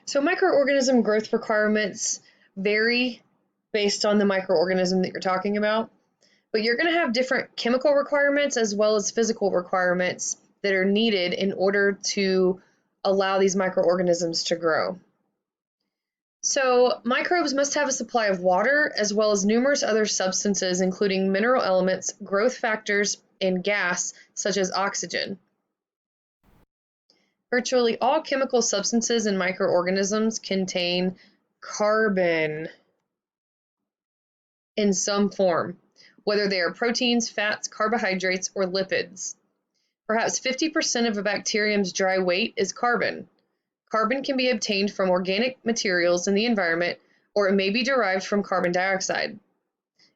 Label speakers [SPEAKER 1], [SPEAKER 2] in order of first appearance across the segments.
[SPEAKER 1] So microorganism growth requirements vary based on the microorganism that you're talking about, but you're going to have different chemical requirements as well as physical requirements that are needed in order to allow these microorganisms to grow. So microbes must have a supply of water as well as numerous other substances, including mineral elements, growth factors, and gas, such as oxygen. Virtually all chemical substances in microorganisms contain carbon in some form, whether they are proteins, fats, carbohydrates, or lipids. Perhaps 50% of a bacterium's dry weight is carbon. Carbon can be obtained from organic materials in the environment, or it may be derived from carbon dioxide.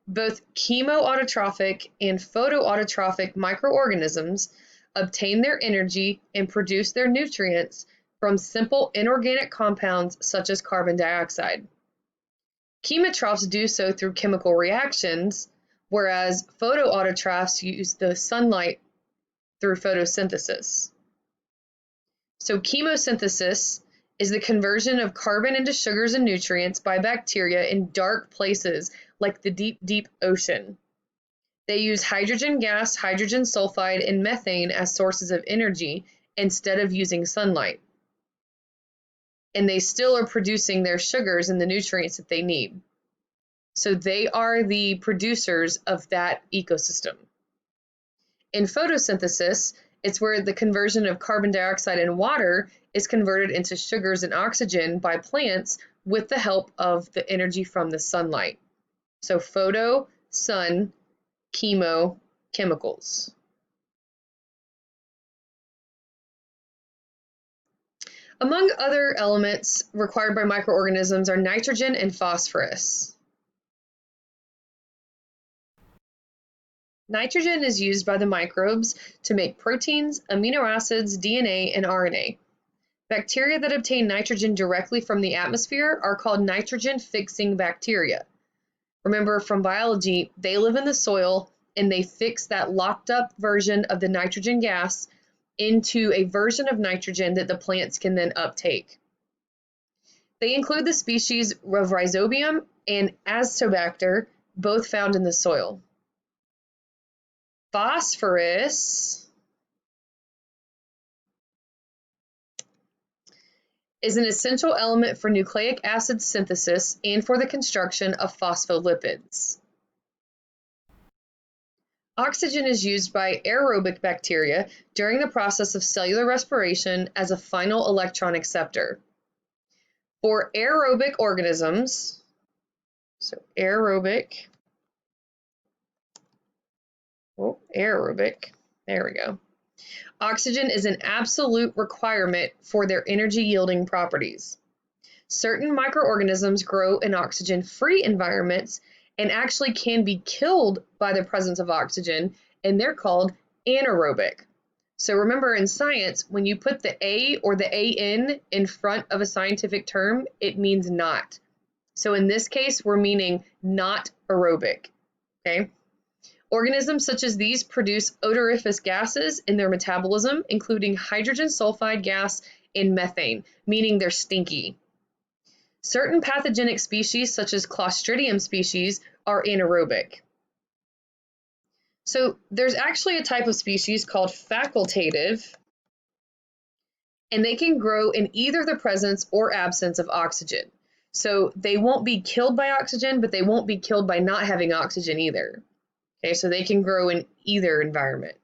[SPEAKER 1] Both chemoautotrophic and photoautotrophic microorganisms obtain their energy and produce their nutrients from simple inorganic compounds such as carbon dioxide. Chemotrophs do so through chemical reactions, whereas photoautotrophs use the sunlight through photosynthesis. So chemosynthesis is the conversion of carbon into sugars and nutrients by bacteria in dark places like the deep, deep ocean. They use hydrogen gas, hydrogen sulfide, and methane as sources of energy instead of using sunlight. And they still are producing their sugars and the nutrients that they need. So they are the producers of that ecosystem. In photosynthesis, it's where the conversion of carbon dioxide and water is converted into sugars and oxygen by plants with the help of the energy from the sunlight. So photo, sun, chemo, chemicals. Among other elements required by microorganisms are nitrogen and phosphorus. Nitrogen is used by the microbes to make proteins, amino acids, DNA, and RNA. Bacteria that obtain nitrogen directly from the atmosphere are called nitrogen-fixing bacteria. Remember from biology, they live in the soil and they fix that locked up version of the nitrogen gas into a version of nitrogen that the plants can then uptake. They include the species of Rhizobium and Azotobacter, both found in the soil. Phosphorus is an essential element for nucleic acid synthesis and for the construction of phospholipids. Oxygen is used by aerobic bacteria during the process of cellular respiration as a final electron acceptor. For aerobic organisms, aerobic, there we go. Oxygen is an absolute requirement for their energy-yielding properties. Certain microorganisms grow in oxygen-free environments and actually can be killed by the presence of oxygen, and they're called anaerobic. So remember in science, when you put the A or the AN in front of a scientific term, it means not. So in this case, we're meaning not aerobic, okay? Organisms such as these produce odoriferous gases in their metabolism, including hydrogen sulfide gas and methane, meaning they're stinky. Certain pathogenic species, such as Clostridium species, are anaerobic. So there's actually a type of species called facultative, and they can grow in either the presence or absence of oxygen. So they won't be killed by oxygen, but they won't be killed by not having oxygen either. Okay, so they can grow in either environment.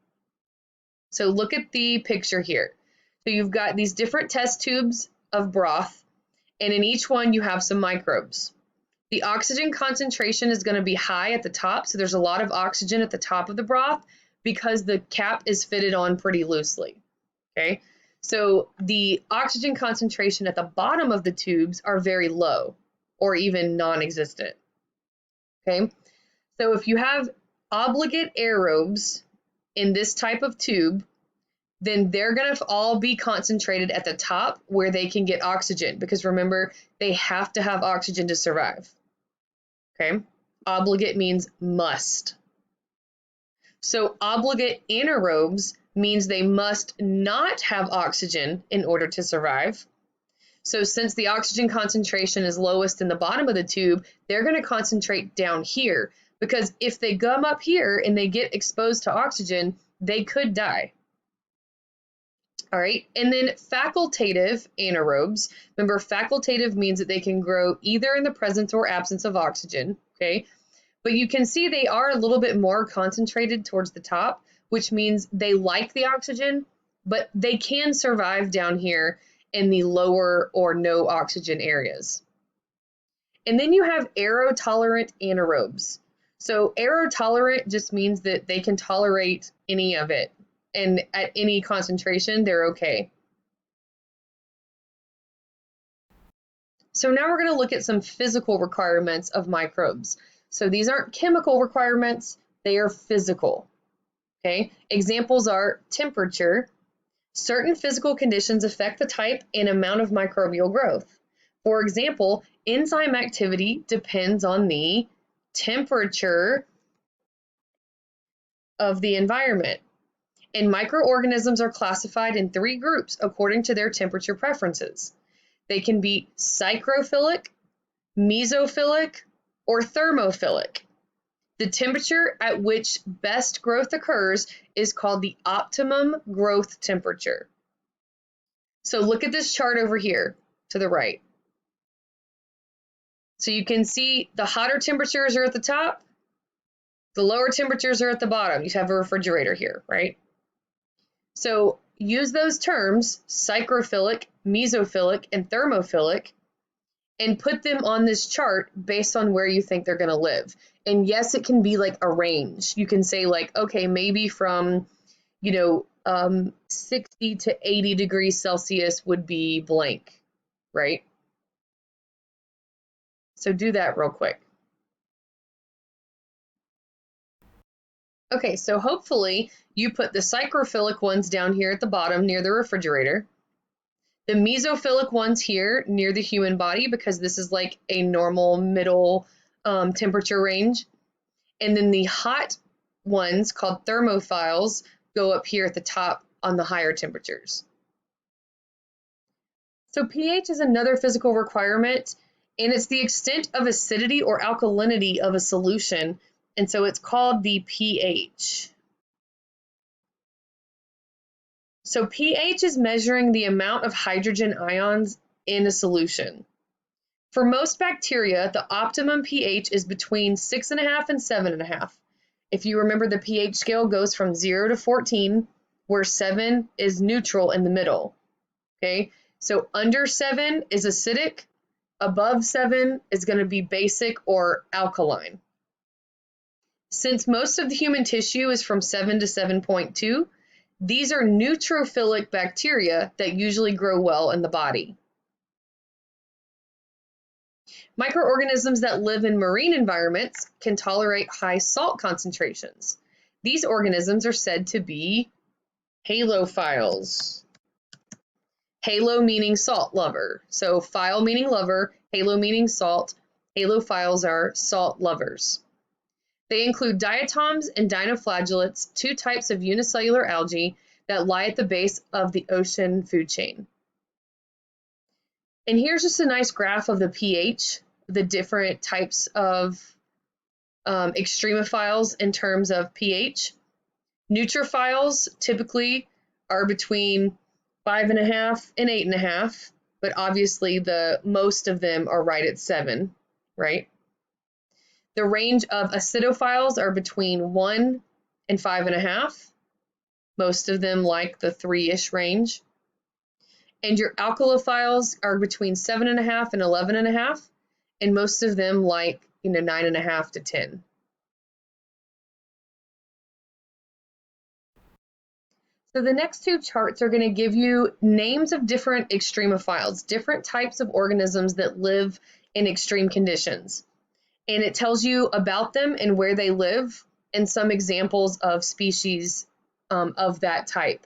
[SPEAKER 1] So look at the picture here. So you've got these different test tubes of broth, and in each one you have some microbes. The oxygen concentration is going to be high at the top, so there's a lot of oxygen at the top of the broth because the cap is fitted on pretty loosely. Okay, so the oxygen concentration at the bottom of the tubes are very low or even non-existent. Okay, so if you have obligate aerobes in this type of tube, then they're going to all be concentrated at the top where they can get oxygen, because remember, they have to have oxygen to survive. Okay, obligate means must. So obligate anaerobes means they must not have oxygen in order to survive. So since the oxygen concentration is lowest in the bottom of the tube, they're going to concentrate down here, because if they gum up here and they get exposed to oxygen, they could die. All right, and then facultative anaerobes. Remember, facultative means that they can grow either in the presence or absence of oxygen, okay? But you can see they are a little bit more concentrated towards the top, which means they like the oxygen, but they can survive down here in the lower or no oxygen areas. And then you have aerotolerant anaerobes. So aerotolerant just means that they can tolerate any of it, and at any concentration, they're okay. So now we're going to look at some physical requirements of microbes. So these aren't chemical requirements, they are physical. Okay, examples are temperature. Certain physical conditions affect the type and amount of microbial growth. For example, enzyme activity depends on the temperature of the environment. And microorganisms are classified in 3 groups according to their temperature preferences. They can be psychrophilic, mesophilic, or thermophilic. The temperature at which best growth occurs is called the optimum growth temperature. So look at this chart over here to the right. So you can see the hotter temperatures are at the top, the lower temperatures are at the bottom. You have a refrigerator here, right? So use those terms, psychrophilic, mesophilic, and thermophilic, and put them on this chart based on where you think they're going to live. And yes, it can be like a range. You can say like, okay, maybe from, 60 to 80 degrees Celsius would be blank, right? So do that real quick. Okay, so hopefully you put the psychrophilic ones down here at the bottom near the refrigerator. The mesophilic ones here near the human body, because this is like a normal middle temperature range. And then the hot ones called thermophiles go up here at the top on the higher temperatures. So pH is another physical requirement, and it's the extent of acidity or alkalinity of a solution, and so it's called the pH. So pH is measuring the amount of hydrogen ions in a solution. For most bacteria, the optimum pH is between 6.5 and 7.5. If you remember, the pH scale goes from 0 to 14, where 7 is neutral in the middle. Okay, so under 7 is acidic, above 7 is going to be basic or alkaline. Since most of the human tissue is from 7 to 7.2, these are neutrophilic bacteria that usually grow well in the body. Microorganisms that live in marine environments can tolerate high salt concentrations. These organisms are said to be halophiles. Halo meaning salt lover. So phile meaning lover, halo meaning salt. Halophiles are salt lovers. They include diatoms and dinoflagellates, 2 types of unicellular algae that lie at the base of the ocean food chain. And here's just a nice graph of the pH, the different types of extremophiles in terms of pH. Neutrophiles typically are between 5.5 and 8.5, but obviously the most of them are right at 7, right? The range of acidophiles are between 1 and 5.5. Most of them like the 3-ish range. And your alkalophiles are between 7.5 and 11.5, and most of them like 9.5 to 10. So the next 2 charts are going to give you names of different extremophiles, different types of organisms that live in extreme conditions. And it tells you about them and where they live and some examples of species of that type.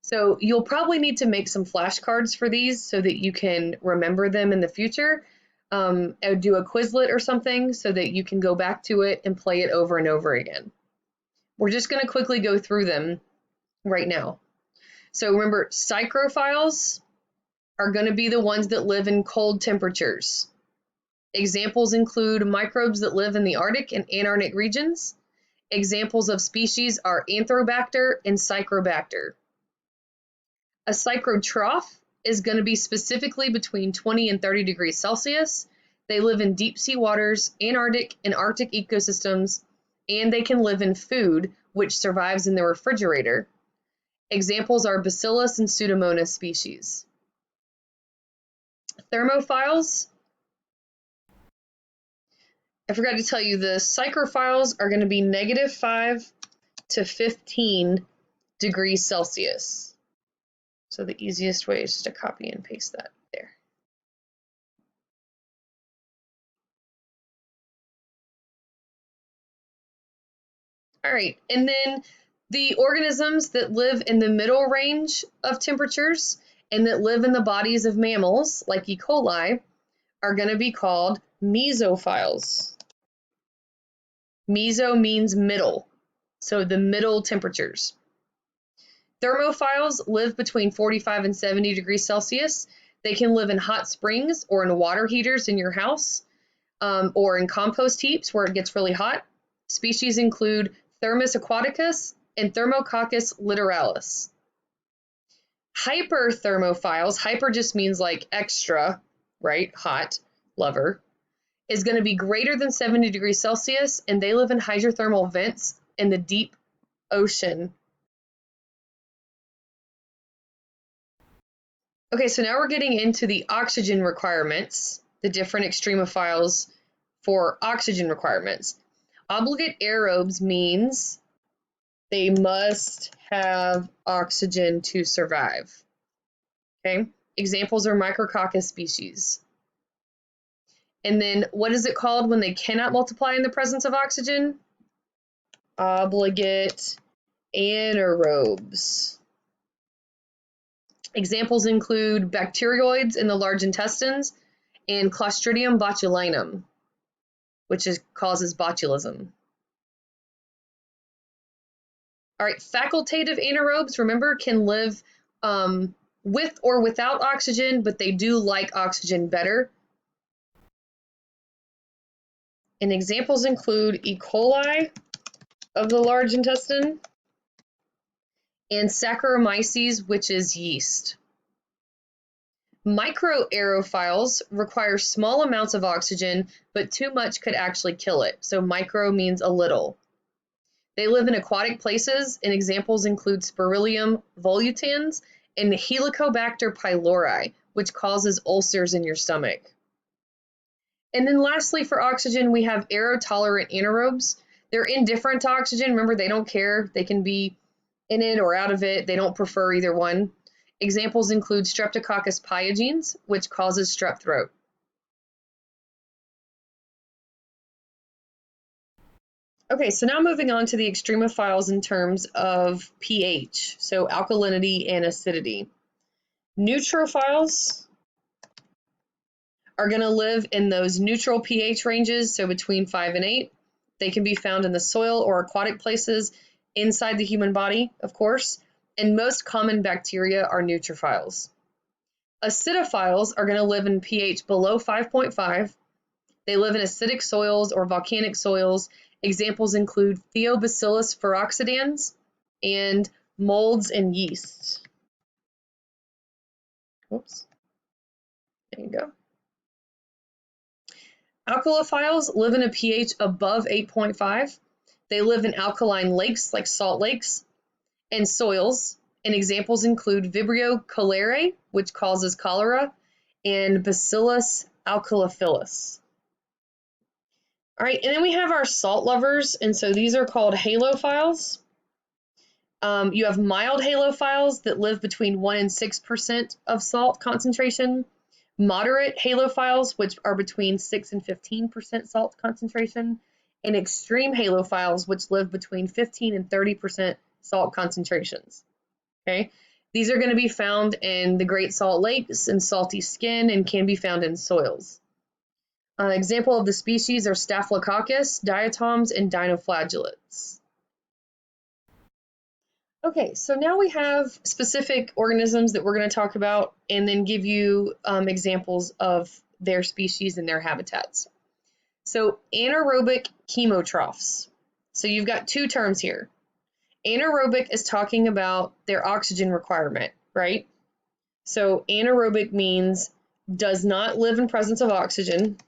[SPEAKER 1] So you'll probably need to make some flashcards for these so that you can remember them in the future. Do a Quizlet or something so that you can go back to it and play it over and over again. We're just going to quickly go through them right now. So remember, psychrophiles, are going to be the ones that live in cold temperatures. Examples include microbes that live in the Arctic and Antarctic regions. Examples of species are Anthrobacter and Microbacter. A psychotroph is going to be specifically between 20 and 30 degrees Celsius. They live in deep sea waters, Antarctic and Arctic ecosystems, and they can live in food, which survives in the refrigerator. Examples are Bacillus and Pseudomonas species. Thermophiles, I forgot to tell you, the psychrophiles are going to be -5 to 15 degrees Celsius. So the easiest way is just to copy and paste that there. All right, and then the organisms that live in the middle range of temperatures and that live in the bodies of mammals, like E. coli, are going to be called mesophiles. Meso means middle, so the middle temperatures. Thermophiles live between 45 and 70 degrees Celsius. They can live in hot springs or in water heaters in your house, or in compost heaps where it gets really hot. Species include Thermus aquaticus and Thermococcus littoralis. Hyperthermophiles, hyper just means like extra, right? Hot, lover, is going to be greater than 70 degrees Celsius, and they live in hydrothermal vents in the deep ocean. Okay, so now we're getting into the oxygen requirements, the different extremophiles for oxygen requirements. Obligate aerobes means they must have oxygen to survive. Okay, examples are Micrococcus species. And then what is it called when they cannot multiply in the presence of oxygen? Obligate anaerobes. Examples include bacteroids in the large intestines and Clostridium botulinum, which causes botulism. All right, facultative anaerobes, remember, can live with or without oxygen, but they do like oxygen better. And examples include E. coli of the large intestine and Saccharomyces, which is yeast. Microaerophiles require small amounts of oxygen, but too much could actually kill it. So micro means a little. They live in aquatic places, and examples include Spirillum volutans and Helicobacter pylori, which causes ulcers in your stomach. And then lastly, for oxygen, we have aerotolerant anaerobes. They're indifferent to oxygen. Remember, they don't care. They can be in it or out of it. They don't prefer either one. Examples include Streptococcus pyogenes, which causes strep throat. Okay, so now moving on to the extremophiles in terms of pH, so alkalinity and acidity. Neutrophiles are going to live in those neutral pH ranges, so between 5 and 8. They can be found in the soil or aquatic places inside the human body, of course, and most common bacteria are neutrophiles. Acidophiles are going to live in pH below 5.5. They live in acidic soils or volcanic soils. Examples include Theobacillus feroxidans and molds and yeasts. Oops. There you go. Alkalophiles live in a pH above 8.5. They live in alkaline lakes like salt lakes and soils, and examples include Vibrio cholerae, which causes cholera, and Bacillus alkalophilus. All right, and then we have our salt lovers, and so these are called halophiles. You have mild halophiles that live between 1 and 6% of salt concentration, moderate halophiles, which are between 6 and 15% salt concentration, and extreme halophiles, which live between 15 and 30% salt concentrations. Okay, these are going to be found in the Great Salt Lakes and salty skin and can be found in soils. Example of the species are Staphylococcus, diatoms, and dinoflagellates. Okay, so now we have specific organisms that we're going to talk about and then give you examples of their species and their habitats. So anaerobic chemotrophs. So you've got two terms here. Anaerobic is talking about their oxygen requirement, right? So anaerobic means does not live in presence of oxygen.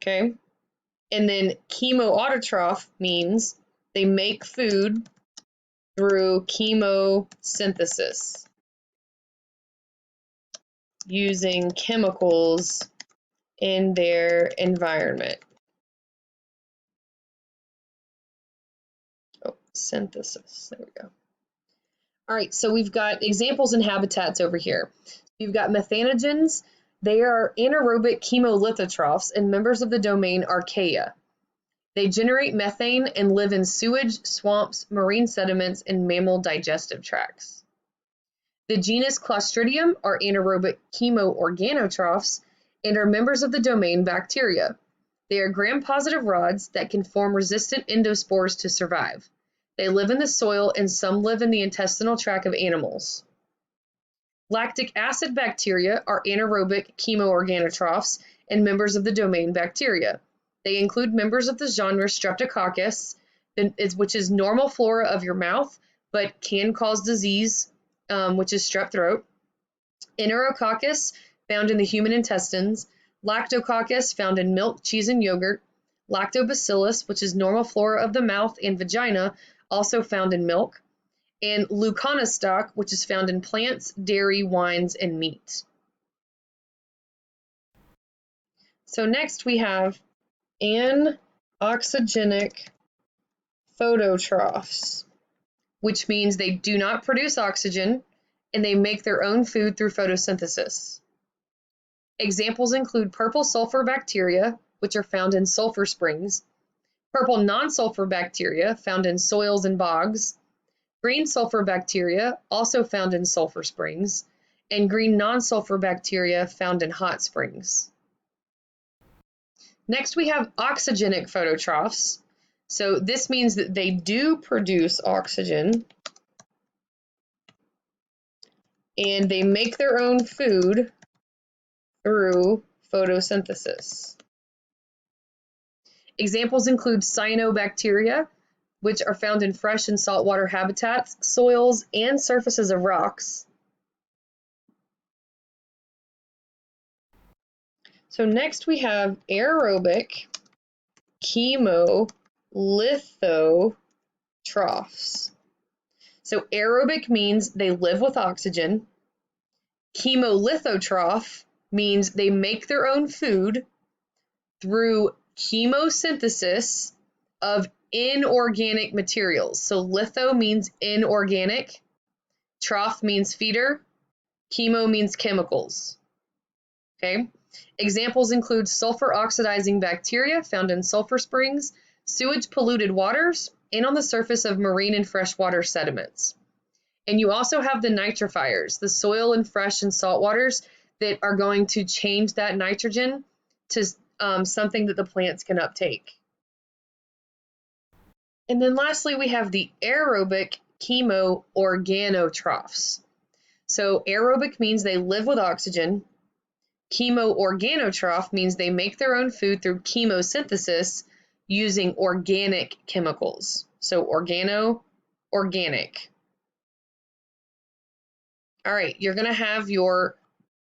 [SPEAKER 1] Okay. And then chemoautotroph means they make food through chemosynthesis using chemicals in their environment. Oh, synthesis. There we go. All right, so we've got examples and habitats over here. You've got methanogens. They are anaerobic chemolithotrophs and members of the domain Archaea. They generate methane and live in sewage, swamps, marine sediments, and mammal digestive tracts. The genus Clostridium are anaerobic chemoorganotrophs and are members of the domain Bacteria. They are gram-positive rods that can form resistant endospores to survive. They live in the soil and some live in the intestinal tract of animals. Lactic acid bacteria are anaerobic chemoorganotrophs and members of the domain Bacteria. They include members of the genre Streptococcus, which is normal flora of your mouth, but can cause disease, which is strep throat. Enterococcus, found in the human intestines. Lactococcus, found in milk, cheese, and yogurt. Lactobacillus, which is normal flora of the mouth and vagina, also found in milk. And Leuconostoc, which is found in plants, dairy, wines, and meat. So next we have anoxygenic phototrophs, which means they do not produce oxygen and they make their own food through photosynthesis. Examples include purple sulfur bacteria, which are found in sulfur springs, purple non-sulfur bacteria found in soils and bogs, green sulfur bacteria also found in sulfur springs, and green non-sulfur bacteria found in hot springs. Next we have oxygenic phototrophs. So this means that they do produce oxygen and they make their own food through photosynthesis. Examples include cyanobacteria, which are found in fresh and saltwater habitats, soils, and surfaces of rocks. So next we have aerobic chemolithotrophs. So aerobic means they live with oxygen. Chemolithotroph means they make their own food through chemosynthesis of inorganic materials. So litho means inorganic, troph means feeder, chemo means chemicals. Okay. Examples include sulfur oxidizing bacteria found in sulfur springs, sewage polluted waters, and on the surface of marine and freshwater sediments. And you also have the nitrifiers, the soil and fresh and salt waters that are going to change that nitrogen to something that the plants can uptake. And then lastly, we have the aerobic chemoorganotrophs. So aerobic means they live with oxygen. Chemoorganotroph means they make their own food through chemosynthesis using organic chemicals. So organic. All right, you're going to have your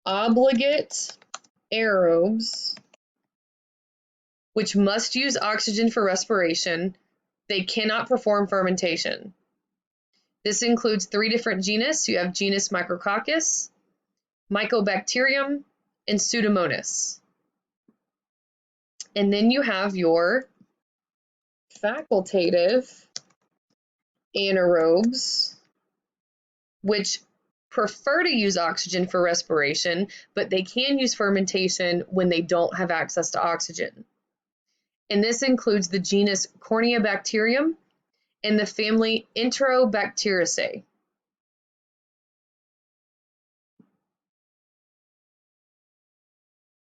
[SPEAKER 1] obligate aerobes, which must use oxygen for respiration. They cannot perform fermentation. This includes 3 different genus. You have genus Micrococcus, Mycobacterium, and Pseudomonas. And then you have your facultative anaerobes, which prefer to use oxygen for respiration, but they can use fermentation when they don't have access to oxygen. And this includes the genus Corneabacterium and the family Enterobacteriaceae.